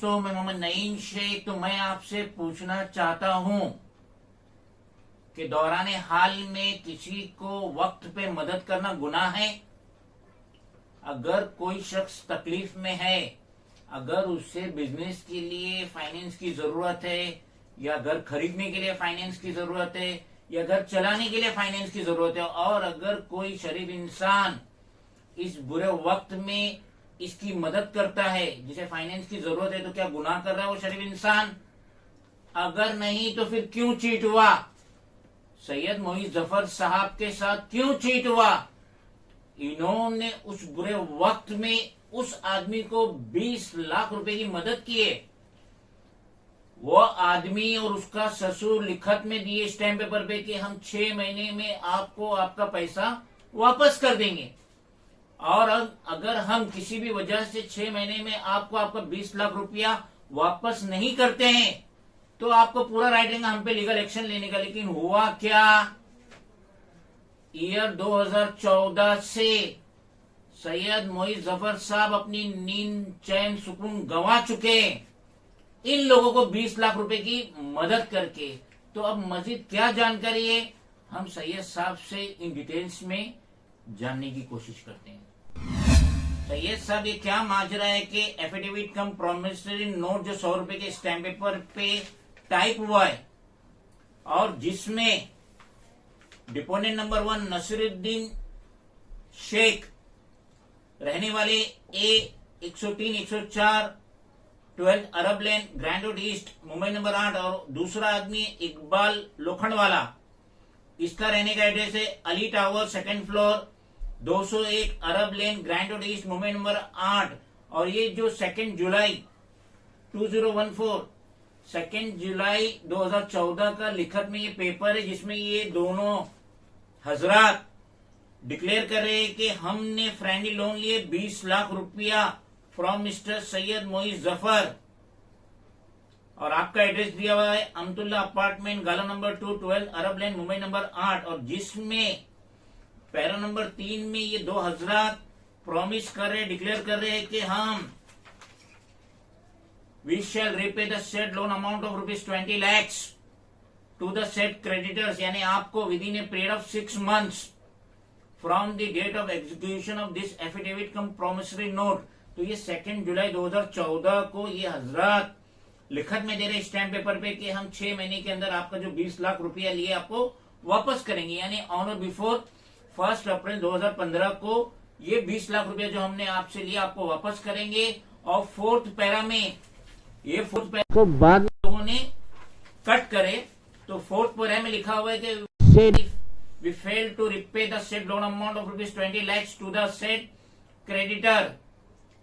दोस्तों, मैं मोहम्मद नईम शेख। तो मैं आपसे पूछना चाहता हूं कि दौरान हाल में किसी को वक्त पे मदद करना गुनाह है? अगर कोई शख्स तकलीफ में है, अगर उसे बिजनेस के लिए फाइनेंस की जरूरत है, या घर खरीदने के लिए फाइनेंस की जरूरत है, या घर चलाने के लिए फाइनेंस की जरूरत है, और अगर कोई शरीफ इंसान इस बुरे वक्त में इसकी मदद करता है, जिसे फाइनेंस की जरूरत है, तो क्या गुनाह कर रहा है वो शरीफ इंसान? अगर नहीं तो फिर क्यों चीट हुआ? सैयद मोइज जफर साहब के साथ क्यों चीट हुआ? इन्होंने उस बुरे वक्त में उस आदमी को 20 लाख रुपए की मदद की है। वो आदमी और उसका ससुर लिखत में दिए स्टैम्प पेपर पे कि हम 6 महीने में आपको आपका पैसा वापस कर देंगे, और अगर हम किसी भी वजह से 6 महीने में आपको आपका 20 लाख रुपया वापस नहीं करते हैं तो आपको पूरा राइट रहेगा हम पे लीगल एक्शन लेने का। लेकिन हुआ क्या? ईयर 2014 से सैयद मोइज जफर साहब अपनी नींद चैन सुकून गंवा चुके इन लोगों को 20 लाख रुपए की मदद करके। तो अब मजीद क्या जानकारी है, हम सैयद साहब से इन डिटेल्स में जानने की कोशिश करते हैं। सैयद साहब, ये क्या माजरा है कि एफिडेविट कम प्रोमिसरी नोट जो 100 रुपए के स्टैम्प पेपर पे टाइप हुआ है, और जिसमें डिपोनेंट नंबर 1 नसीरुद्दीन शेख, रहने वाले A 103 104 12 Arab Lane, Grand Road East, Mumbai number 8, और दूसरा आदमी इकबाल लोखंडवाला, इसका रहने का एड्रेस है Ali Tower, second floor, 201 Arab Lane, Grand Road East, Mumbai number 8। और ये जो 2 जुलाई 2014 2 जुलाई 2014 का लिखत में ये पेपर है, जिसमें ये दोनों हजरात डिक्लेयर कर रहे हैं कि हमने फ्रेंडली लोन लिए 20 लाख रुपया फ्रॉम मिस्टर सैयद मोइज जफर, और आपका एड्रेस दिया हुआ है अमतुल्ला अपार्टमेंट, गाला नंबर 2, 12 अरब लेन, मुंबई नंबर 8। और जिसमें पैरा नंबर 3 में ये दो हजरात प्रॉमिस कर रहे, डिक्लेयर कर रहे हैं कि हम we shall repay the said loan amount of ₹20 lakhs to the said creditors, यानी आपको within a period of 6 months from the date of execution of this affidavit cum promissory note। तो ये 2 जुलाई 2014 को ये हजरात लिखत में दे रहे स्टैम्प पेपर पे कि हम 6 महीने के अंदर आपका जो 20 लाख रुपया लिए आपको वापस करेंगे, यानी ऑन और बिफोर 1 अप्रैल 2015 को ये 20 लाख रुपया जो हमने आपसे लिया आपको वापस करेंगे। और 4th पैरा में, ये 4th पैरा को बाद लोगों ने कट करे, तो 4th पैरा में लिखा हुआ है कि we failed to repay the said loan amount of ₹20 lakhs to the said creditor,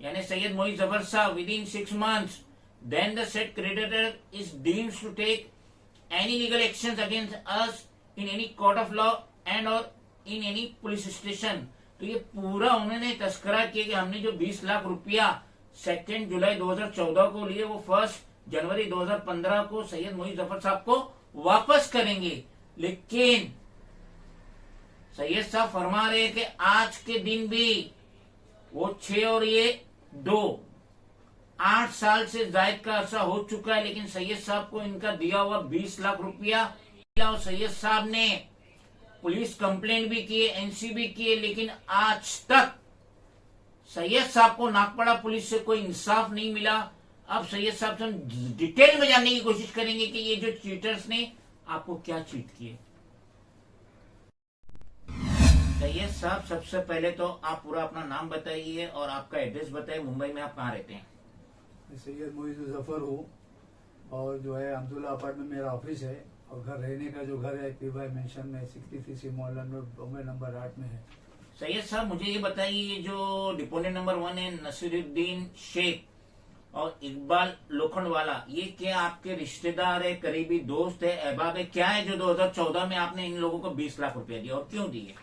यानी सैयद मोइज जफर साहब within 6 months, then the said creditor is deemed to take any legal actions against us in any court of law and or in any police station। तो ये पूरा उन्होंने तस्करा किया कि हमने जो 20 लाख रुपया 2 जुलाई 2014 को लिए वो 1 जनवरी 2015 को सैयद मोइज जफर साहब को वापस करेंगे। लेकिन सैयद साहब फरमा रहे हैं कि आज के दिन भी वो 6 और ये 2 8 साल से जायद का अरसा हो चुका है, लेकिन सैयद साहब को इनका दिया हुआ 20 लाख रुपया, और सैयद साहब ने पुलिस कंप्लेंट भी की है, एनसी भी की है, लेकिन आज तक सैयद साहब को नागपड़ा पुलिस से कोई इंसाफ नहीं मिला। अब सैयद साहब से हम डिटेल में जानने की कोशिश करेंगे कि ये जो चीटर्स ने आपको क्या चीट किए। सैयद साहब, सबसे पहले तो आप पूरा अपना नाम बताइए और आपका एड्रेस बताइए, मुंबई में आप कहाँ रहते हैं? सैयद मोइज जफर हूँ, और जो है अब्दुल्ला अपार्टमेंट मेरा ऑफिस है, और घर रहने का जो घर है पीवाई मेंशन में 63 मोहल्ला मुंबई नंबर 8 में है। सैयद साहब, मुझे ये बताइए, ये जो डिपोनेंट नंबर 1 है नसीरुद्दीन शेख और इकबाल लोखंडवाला, ये क्या आपके रिश्तेदार है, करीबी दोस्त है, अहबाब है, क्या है जो 2014 में आपने इन लोगों को 20 लाख रुपया दिया, और क्यों दिए?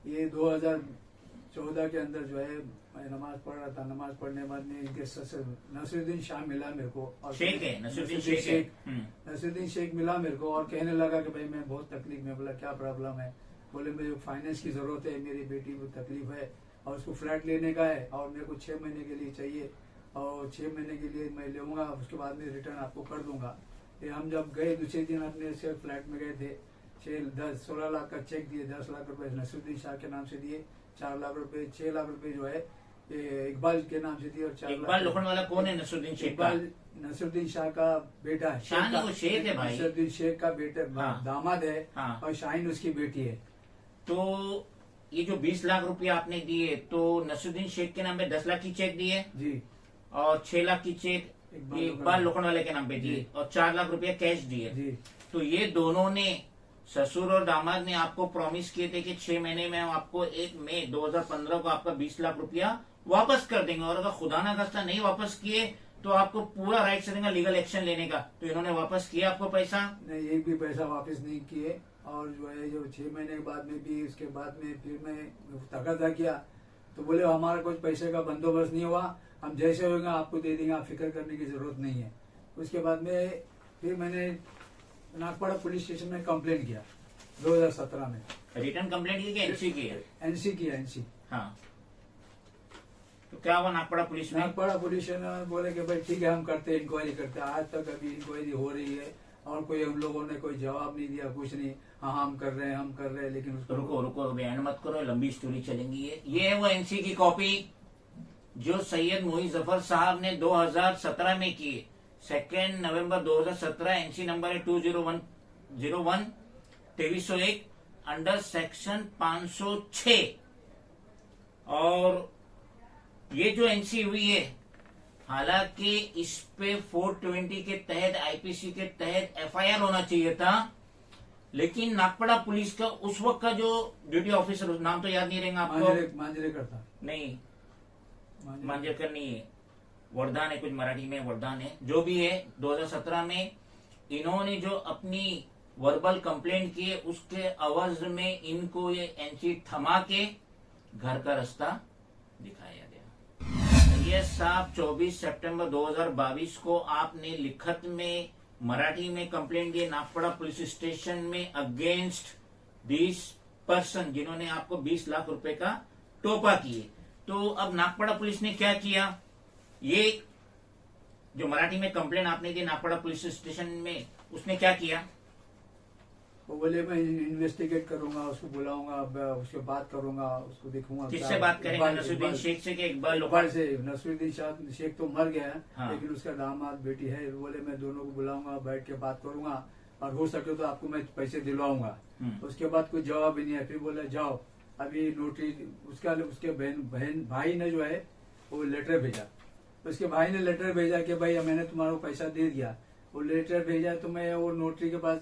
ये 2014 के अंदर जो है मैं नमाज पढ़ रहा था, नमाज पढ़ने बाद में इनके नसीरुद्दीन शाह मिला मेरे को, और शेख है नसीरुद्दीन शेख मिला मेरे को, और कहने लगा कि भाई मैं बहुत तकलीफ में। बोला क्या प्रॉब्लम है? बोले मुझे फाइनेंस की जरूरत है, मेरी बेटी को तकलीफ है और उसको फ्लैट लेने का है, और मेरे को 6 महीने के लिए चाहिए, और 6 महीने के लिए मैं लूंगा, उसके बाद में रिटर्न आपको कर दूंगा। ये हम जब गए दूसरे दिन अपने से फ्लैट में गए थे, 16 लाख का चेक दिए, 10 लाख रुपए नसरुद्दीन शाह के नाम से दिए, 4 लाख रुपए 6 लाख रुपए जो है ये इकबाल के नाम से दिए, और 4 इकबाल लोखंडवाला कौन है? नसरुद्दीन शेख का इकबाल नसरुद्दीन शाह का बेटा है, शाह नहीं, वो शेख है भाई। नसरुद्दीन शेख का बेटा हाँ। दामाद है, हाँ। और शाहीन उसकी बेटी है। तो ये जो 20 लाख रुपया आपने दिए, तो नसरुद्दीन शेख के नाम पे 10 लाख की चेक दिए जी, और 6 लाख की चेक इकबाल लोखंडवाले के नाम पे दिए, और 4 लाख रुपया कैश दिए। जी तो ये दोनों ने, ससुर और दामाद ने आपको प्रॉमिस किए थे कि 6 महीने में हम आपको 1 मई 2015 को आपका 20 लाख रुपया वापस कर देंगे, और अगर खुदा ना खास्ता नहीं वापस किए तो आपको पूरा राइट देंगे लीगल एक्शन लेने का। तो इन्होंने वापस किया आपको पैसा? नहीं, एक भी पैसा वापस नहीं किए। और जो है जो 6 महीने के बाद में भी, उसके बाद में फिर मैं तकाजा किया तो बोले हमारा कुछ पैसे का बंदोबस्त नहीं हुआ, हम जैसे होगा आपको दे देंगे, आप फिक्र करने की जरूरत नहीं है। उसके बाद में फिर मैंने नागपाड़ा पुलिस स्टेशन में कंप्लेंट किया 2017 में। रिटर्न कंप्लेंट की एनसी की है? एनसी किया, एनसी। हाँ, तो क्या हुआ नागपाड़ा पुलिस में? नागपाड़ा पुलिस ने बोले कि भाई ठीक है, हम करते हैं, इंक्वायरी करते हैं। आज तक अभी इंक्वायरी हो रही है और कोई हम लोगों ने कोई जवाब नहीं दिया, कुछ नहीं। हाँ हम कर रहे हैं, हम कर रहे हैं, लेकिन उसको रुको रुको, बयान मत करो, लंबी स्टोरी चलेंगी। ये है वो एनसी की कॉपी जो सैयद मोई जफर साहब ने 2017 में की। 2 नवंबर 2017, एनसी नंबर है 2001 2301 अंडर सेक्शन 506। और ये जो एनसी हुई है, हालांकि इस पे 420 के तहत, आईपीसी के तहत एफआईआर होना चाहिए था, लेकिन नागपाड़ा पुलिस का उस वक्त का जो ड्यूटी ऑफिसर, नाम तो याद नहीं रहेगा आपको? मांजरेकर था। नहीं, मांजरेकर नहीं है, वरदान है, कुछ मराठी में वरदान है, जो भी है। 2017 में इन्होंने जो अपनी वर्बल कंप्लेंट की है, उसके अवज में इनको ये एनसी थमा के घर का रास्ता दिखाया गया। ये साहब 24 सितंबर 2022 को आपने लिखत में मराठी में कंप्लेंट दी नागपाड़ा पुलिस स्टेशन में अगेंस्ट 20 पर्सन जिन्होंने आपको 20 लाख रुपए का टोपा किए। तो अब नागपाड़ा पुलिस ने क्या किया? ये जो मराठी में कंप्लेंट आपने दी नागपाड़ा पुलिस स्टेशन में, उसने क्या किया? वो बोले मैं इन्वेस्टिगेट करूंगा, उसको बुलाऊंगा, उसके बात करूंगा, उसको देखूंगा। किससे बात करेंगे? नसरुद्दीन शेख से कि इकबाल लोखंड से? नसरुद्दीन शेख तो मर गया है, हाँ। लेकिन उसका दामाद बेटी है। बोले मैं दोनों को बुलाऊंगा, बैठ के बात करूंगा, और हो सके तो आपको मैं पैसे दिलवाऊंगा। उसके बाद कोई जवाब ही नहीं है। फिर बोला जाओ अभी नोटिस, उसके बहन भाई ने जो है वो लेटर भेजा। उसके भाई ने लेटर भेजा कि भाई मैंने तुम्हारा पैसा दे दिया। वो लेटर भेजा तो मैं वो नोटरी के पास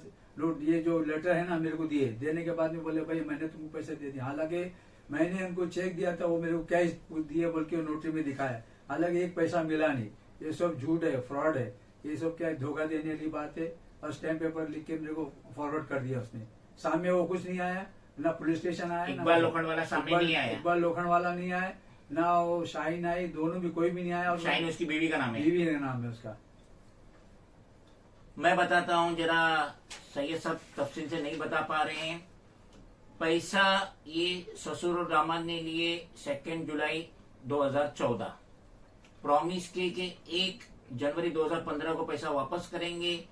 ये जो लेटर है ना मेरे को दिए, देने के बाद में बोले भाई मैंने तुमको पैसे दे दिया। हालांकि मैंने उनको चेक दिया था, वो मेरे को कैश दिए बोल के नोटरी में दिखाया, हालांकि एक पैसा मिला नहीं। ये सब झूठ है, फ्रॉड है, ये सब क्या धोखा देने वाली बात है। और स्टैम्प पेपर लिख के मेरे को फॉरवर्ड कर दिया उसने। सामने वो कुछ नहीं आया, ना पुलिस स्टेशन आया, इकबाल लोखंडवाला सामने नहीं आया, इकबाल लोखंडवाला नहीं आया, ना वो शाहीन आई, दोनों भी कोई भी नहीं आया। और शाहीन उसकी बीवी का नाम है? बीवी का नाम है उसका। मैं बताता हूं जरा, सैयद साहब तफसील से नहीं बता पा रहे हैं। पैसा ये ससुर और दामाद ने लिए 2 जुलाई 2014, प्रॉमिस किए कि 1 जनवरी 2015 को पैसा वापस करेंगे।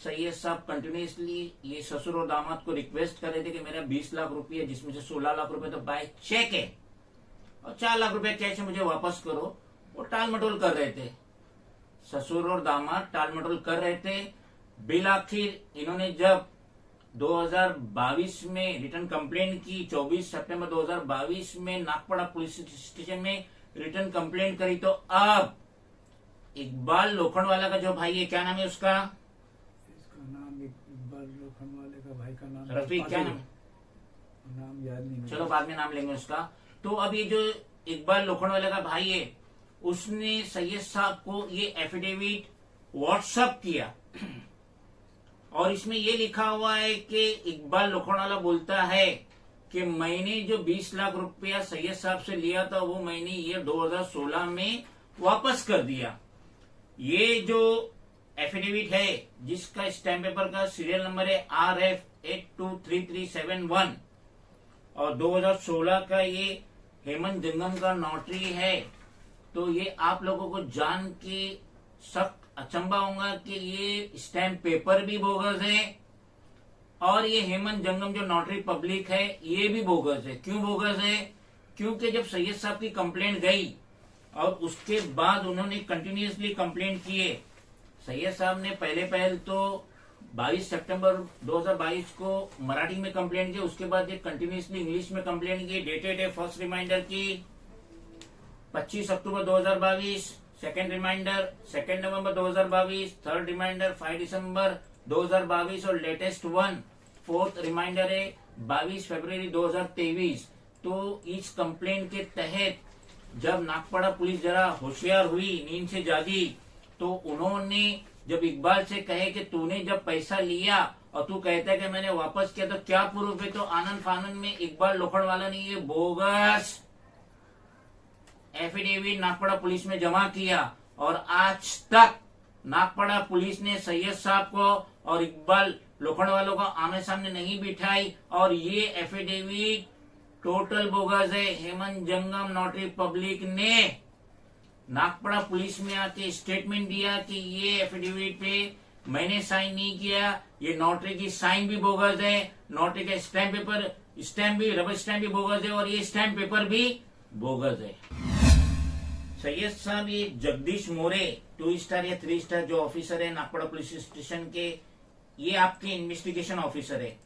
सैयद साहब कंटिन्यूसली ये ससुर और दामाद को रिक्वेस्ट कर रहे थे कि मेरा 20 लाख रुपये, जिसमें से 16 लाख रुपए तो बाय चेक है और 4 लाख रुपए कैश है, मुझे वापस करो। वो टाल मटोल कर रहे थे, ससुर और दामाद टाल मटोल कर रहे थे। बिल आखिर इन्होंने जब 2022 में रिटर्न कंप्लेंट की, 24 सितंबर 2022 में नागपाड़ा पुलिस स्टेशन में रिटर्न कंप्लेंट करी, तो अब इकबाल लोखंडवाला का जो भाई है, क्या नाम है उसका? नाम इकबाल लोखंडवाले का भाई का नाम रफीक, क्या नाम? नाम याद नहीं, चलो बाद में नाम लेंगे उसका। तो अब ये जो इकबाल लोखंडवाले का भाई है, उसने सैयद साहब को ये एफिडेविट व्हाट्सएप किया और इसमें ये लिखा हुआ है कि इकबाल लोखंडवाला बोलता है कि मैंने जो 20 लाख रुपया सैयद साहब से लिया था वो मैंने ये 2016 में वापस कर दिया। ये जो एफिडेविट है जिसका स्टैम्प पेपर का सीरियल नंबर है RF823371 और 2016 का ये हेमंत जंगम का नोटरी है तो ये आप लोगों को जान के सख्त अचंभा होगा कि ये स्टैम्प पेपर भी बोगस है और ये हेमंत जंगम जो नोटरी पब्लिक है ये भी बोगस है। क्यों बोगस है? क्योंकि जब सैयद साहब की कंप्लेंट गई और उसके बाद उन्होंने कंटिन्यूसली कंप्लेंट किए। सैयद साहब ने पहले तो 22 सितंबर 2022 को मराठी में कंप्लेंट की, उसके बाद ये कंटिन्यूसली इंग्लिश में कंप्लेंट की। डेटेड है फर्स्ट रिमाइंडर की 25 अक्टूबर 2022, सेकेंड रिमाइंडर 2 नवंबर 2022, थर्ड रिमाइंडर 5 दिसंबर 2022 और लेटेस्ट वन फोर्थ रिमाइंडर है 22 फरवरी 2023। तो इस कंप्लेंट के तहत जब नागपाड़ा पुलिस जरा होशियार हुई, नींद से जागी, तो उन्होंने जब इकबाल से कहे कि तूने जब पैसा लिया और तू कहता है कि मैंने वापस किया तो क्या प्रूफ है, तो आनंद फानंद में इकबाल लोखंडवाला ने ये बोगस एफिडेविट नागपाड़ा पुलिस में जमा किया और आज तक नागपाड़ा पुलिस ने सैयद साहब को और इकबाल लोखंडवालों को आमने सामने नहीं बिठाई और ये एफिडेविट टोटल बोगस है। हेमंत जंगम नोटरी पब्लिक ने नागपाड़ा पुलिस में आके स्टेटमेंट दिया कि ये एफिडेविट पे मैंने साइन नहीं किया, ये नोटरी की साइन भी बोगस है, नोटरी का स्टैम्प भी रबर स्टैम्प भी बोगस है और ये स्टैम्प पेपर भी बोगस है। सैयद साहब ये जगदीश मोरे 2 स्टार या 3 स्टार जो ऑफिसर है नागपाड़ा पुलिस स्टेशन के, ये आपके इन्वेस्टिगेशन ऑफिसर है।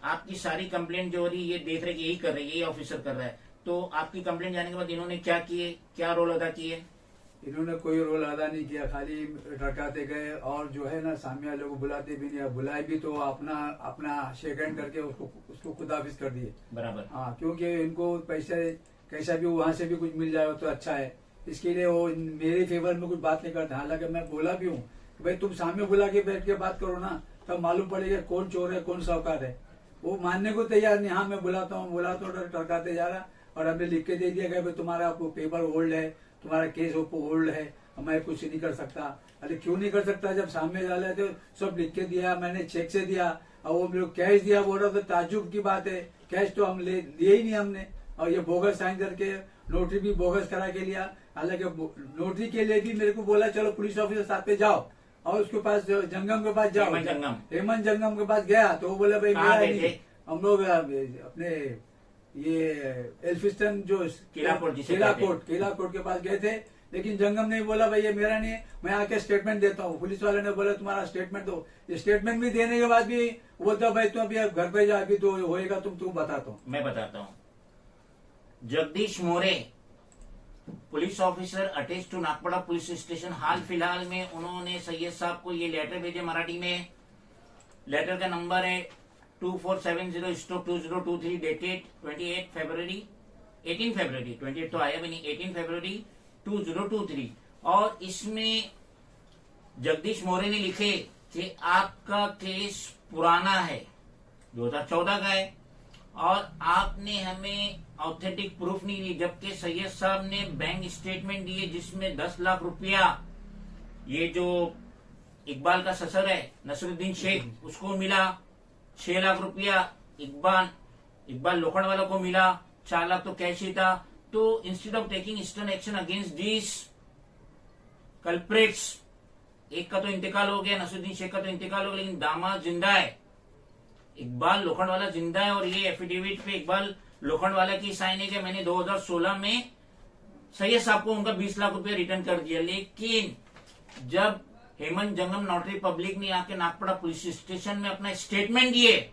आपकी सारी कंप्लेंट जो हो रही ये देख रहे यही कर रहे, यही ऑफिसर कर रहा है। तो आपकी कंप्लेंट जाने के बाद इन्होंने क्या किए, क्या रोल अदा किए? इन्होंने कोई रोल अदा नहीं किया, खाली रटाते गए और जो है ना सामने वाले को बुलाते भी नहीं, बुलाए भी तो अपना शेक हैंड करके उसको खुदाफिज कर दिए। बराबर। हाँ, क्योंकि इनको पैसे कैसा भी वहां से भी कुछ मिल जाए तो अच्छा है, इसके लिए वो मेरे फेवर में कुछ बात नहीं करते। हालांकि मैं बोला भी हूँ कि भाई तुम सामने बुला के बैठ के बात करो ना, तब मालूम पड़ेगा कौन चोर है कौन साहूकार है। वो मानने को तैयार नहीं। हाँ मैं बुलाता हूँ टरकाते जा रहा और हमने लिख के दे दिया कि भाई तुम्हारा पेपर होल्ड है, तुम्हारा केस होल्ड है, मैं कुछ नहीं कर सकता। अरे क्यों नहीं कर सकता? जब सामने डाले तो सब लिख के दिया, मैंने चेक से दिया और वो लोग कैश दिया बोल रहा तो ताज्जुब की बात है। कैश तो हम लिए ही नहीं हमने और ये बोगस साइन करके नोटरी भी बोगस करा के लिया। हालांकि नोटरी के लिए भी मेरे को बोला चलो पुलिस ऑफिसर साथ पे जाओ और उसके पास जंगम के पास जाओ। हेमंत जंगम के पास गया तो वो बोला भाई मेरा नहीं, हम लोग अपने ये एल्फिस्टन जो केला कोर्ट के पास गए थे, लेकिन जंगम ने बोला भाई ये मेरा नहीं है, मैं आके स्टेटमेंट देता हूँ। पुलिस वाले ने बोला तुम्हारा स्टेटमेंट दो। स्टेटमेंट भी देने के बाद भी बोलता भाई तुम अभी घर पे जा, अभी तो होएगा तुम बताता हूँ। मैं बताता हूँ। Jagdish More police officer attach to Nagpada police station, हाल फिलहाल में उन्होंने सैयद साहब को ये लेटर भेजे मराठी में। लेटर का नंबर है 2470/2023 डेटेड 18 फरवरी 28 तो आया भी नहीं, 18 फरवरी 2023। और इसमें जगदीश मोरे ने लिखे कि आपका केस पुराना है, 2014 का है और आपने हमें ऑथेंटिक प्रूफ नहीं दी, जबकि सैयद साहब ने बैंक स्टेटमेंट दिए जिसमें 10 लाख रुपया ये जो इकबाल का ससुर है नसरुद्दीन शेख उसको मिला, 6 लाख रुपया इकबाल लोखंडवाला को मिला, 4 लाख तो कैश ही था। तो instead of taking stern action against this culprits, एक का तो इंतकाल हो गया, नसरुद्दीन शेख का तो इंतकाल हो गया, लेकिन दामाद जिंदा है, इकबाल लोखंडवाला जिंदा है। और ये एफिडेविट पे इकबाल लोखंडवाला की साइन है कि मैंने 2016 में सैयद साहब को उनका 20 लाख रुपया रिटर्न कर दिया। लेकिन जब हेमंत जंगम नोटरी पब्लिक ने आके नागपाड़ा पुलिस स्टेशन में अपना स्टेटमेंट दिए,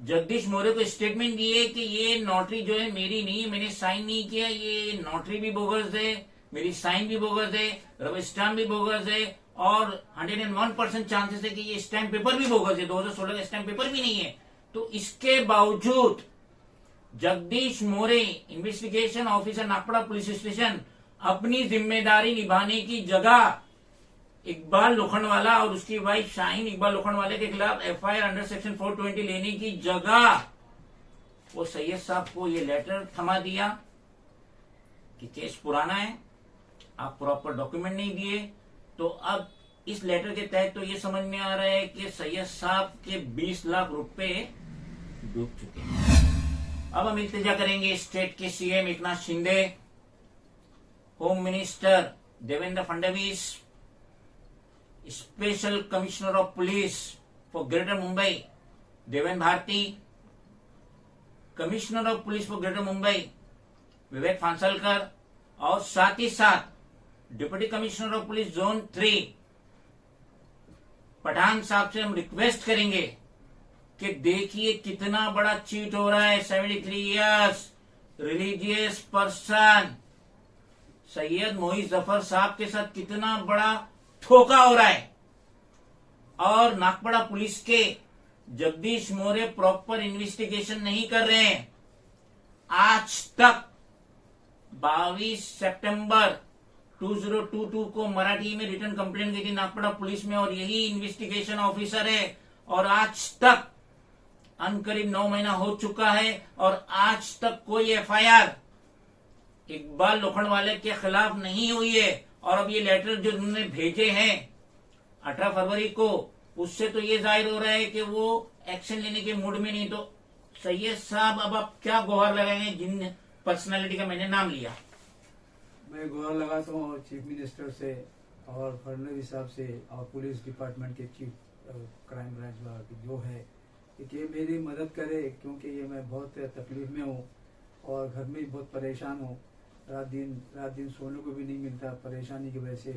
जगदीश मोरे को स्टेटमेंट दिए कि ये नोटरी जो है मेरी नहीं है, मैंने साइन नहीं किया, ये नोटरी भी बोगस है, मेरी साइन भी बोगस है, रबर स्टाम्प भी बोगस है और 101% चांसेस है कि ये स्टैम्प पेपर भी बोगस है, 2016 का स्टैम्प पेपर भी नहीं है। तो इसके बावजूद Jagdish More investigation officer Nagpada police station अपनी जिम्मेदारी निभाने की जगह इकबाल लोखंडवाला और उसकी वाइफ शाहीन इकबाल लोखंडवाले के खिलाफ एफआईआर अंडर सेक्शन 420 लेने की जगह वो सैयद साहब को ये लेटर थमा दिया कि केस पुराना है, आप प्रॉपर डॉक्यूमेंट नहीं दिए। तो अब इस लेटर के तहत तो ये समझ में आ रहा है कि सैयद साहब के 20 लाख रुपए डूब चुके हैं। अब हम इल्तिजा करेंगे स्टेट के CM Eknath Shinde home minister Devendra Fadnavis, special commissioner of police for Greater Mumbai Deven Bharti, commissioner of police for Greater Mumbai Vivek Phansalkar, और साथ ही साथ deputy commissioner of police zone 3 Pathan साहब से हम रिक्वेस्ट करेंगे कि देखिए कितना बड़ा चीट हो रहा है। 73 इयर्स रिलीजियस पर्सन सैयद मोहित जफर साहब के साथ कितना बड़ा धोखा हो रहा है, और नागपड़ा पुलिस के जगदीश मौर्य प्रॉपर इन्वेस्टिगेशन नहीं कर रहे हैं। आज तक 22 सितंबर 2022 को मराठी में रिटर्न कंप्लेंट की थी नागपड़ा पुलिस में, और यही इन्वेस्टिगेशन ऑफिसर है, और आज तक अनकरीब 9 महीना हो चुका है और आज तक कोई एफआईआर इकबाल लोखंडवाले के खिलाफ नहीं हुई है। और अब ये लेटर जो उन्होंने भेजे हैं 18 फरवरी को, उससे तो ये जाहिर हो रहा है कि वो एक्शन लेने के मूड में नहीं। तो सैयद साहब अब आप क्या गुहार लगाएंगे जिन पर्सनालिटी का मैंने नाम लिया? मैं गुहार लगाता हूँ चीफ मिनिस्टर से और फडणवीस साहब से और पुलिस डिपार्टमेंट के चीफ क्राइम ब्रांच जो है कि ये मेरी मदद करे, क्योंकि ये मैं बहुत तकलीफ में हूँ और घर में भी बहुत परेशान हूँ। रात दिन सोने को भी नहीं मिलता परेशानी की वजह से,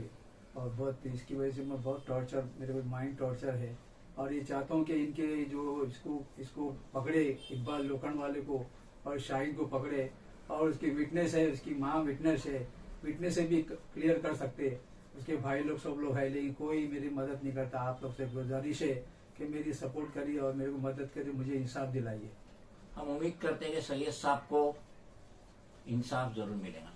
और बहुत इसकी वजह से मैं बहुत टॉर्चर, मेरे को माइंड टॉर्चर है। और ये चाहता हूँ कि इनके जो इसको पकड़े, इकबाल लोखंडवाले को और शाहिद को पकड़े, और उसकी विटनेस है, उसकी माँ विटनेस है, विटनेस से भी क्लियर कर सकते, उसके भाई लोग सब लोग है, लेकिन कोई मेरी मदद नहीं करता। आप लोग से गुजारिश है कि मेरी सपोर्ट करिए और मेरे को मदद करिए, मुझे इंसाफ दिलाइए। हम उम्मीद करते हैं कि सैयद साहब को इंसाफ जरूर मिलेगा।